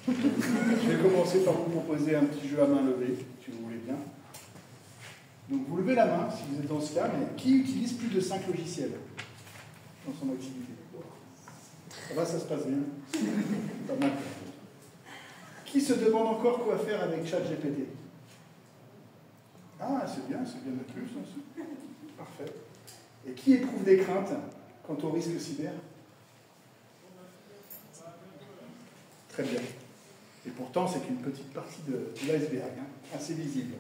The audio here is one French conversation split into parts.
Je vais commencer par vous proposer un petit jeu à main levée, si vous voulez bien. Donc vous levez la main, si vous êtes dans ce cas, mais qui utilise plus de 5 logiciels dans son activité? Ça va, ça se passe bien? Pas mal. Qui se demande encore quoi faire avec ChatGPT? Ah, c'est bien de plus aussi. Parfait. Et qui éprouve des craintes quant au risque cyber? Très bien. Et pourtant, c'est qu'une petite partie de l'iceberg, assez visible.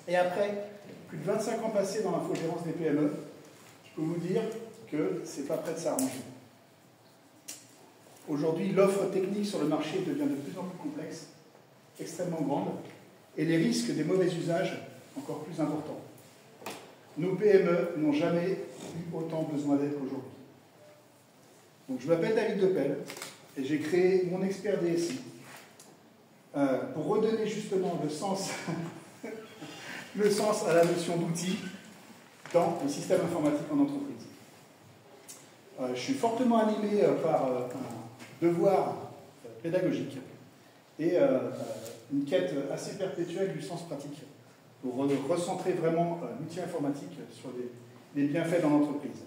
Et après, plus de 25 ans passés dans l'infogérance des PME, je peux vous dire que c'est pas prêt de s'arranger. Aujourd'hui, l'offre technique sur le marché devient de plus en plus complexe, extrêmement grande, et les risques des mauvais usages encore plus importants. Nos PME n'ont jamais eu autant besoin d'aide qu'aujourd'hui. Donc je m'appelle David Depel, et j'ai créé mon expert DSI pour redonner justement le sens à la notion d'outil dans le système informatique en entreprise. Je suis fortement animé par un devoir pédagogique et une quête assez perpétuelle du sens pratique pour recentrer vraiment l'outil informatique sur les bienfaits dans l'entreprise.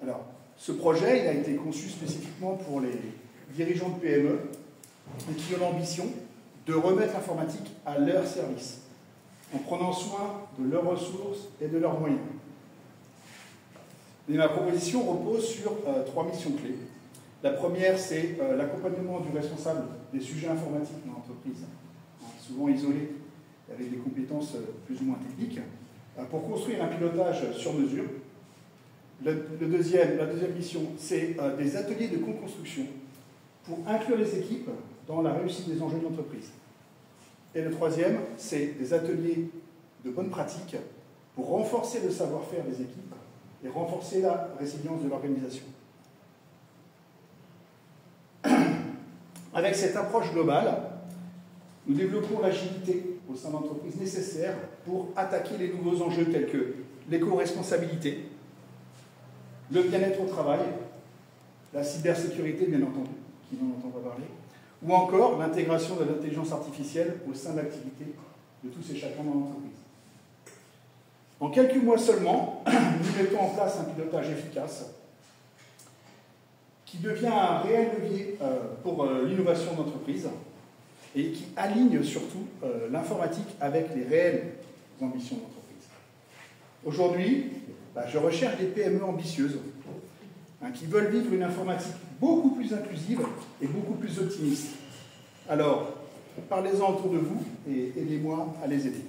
Alors, ce projet, il a été conçu spécifiquement pour les dirigeants de PME et qui ont l'ambition de remettre l'informatique à leur service, en prenant soin de leurs ressources et de leurs moyens. Et ma proposition repose sur 3 missions clés. La première, c'est l'accompagnement du responsable des sujets informatiques dans l'entreprise, souvent isolé, avec des compétences plus ou moins techniques, pour construire un pilotage sur mesure. La deuxième mission, c'est des ateliers de co-construction pour inclure les équipes dans la réussite des enjeux de l'entreprise. Et le troisième, c'est des ateliers de bonnes pratiques pour renforcer le savoir-faire des équipes et renforcer la résilience de l'organisation. Avec cette approche globale, nous développons l'agilité au sein de l'entreprise nécessaire pour attaquer les nouveaux enjeux tels que l'éco-responsabilité, le bien-être au travail, la cybersécurité, bien entendu, qui n'en entend pas parler, ou encore l'intégration de l'intelligence artificielle au sein de l'activité de tous et chacun dans l'entreprise. En quelques mois seulement, nous mettons en place un pilotage efficace qui devient un réel levier pour l'innovation d'entreprise et qui aligne surtout l'informatique avec les réelles ambitions d'entreprise. Aujourd'hui, je recherche des PME ambitieuses qui veulent vivre une informatique beaucoup plus inclusive et beaucoup plus optimiste. Alors, parlez-en autour de vous et aidez-moi à les aider.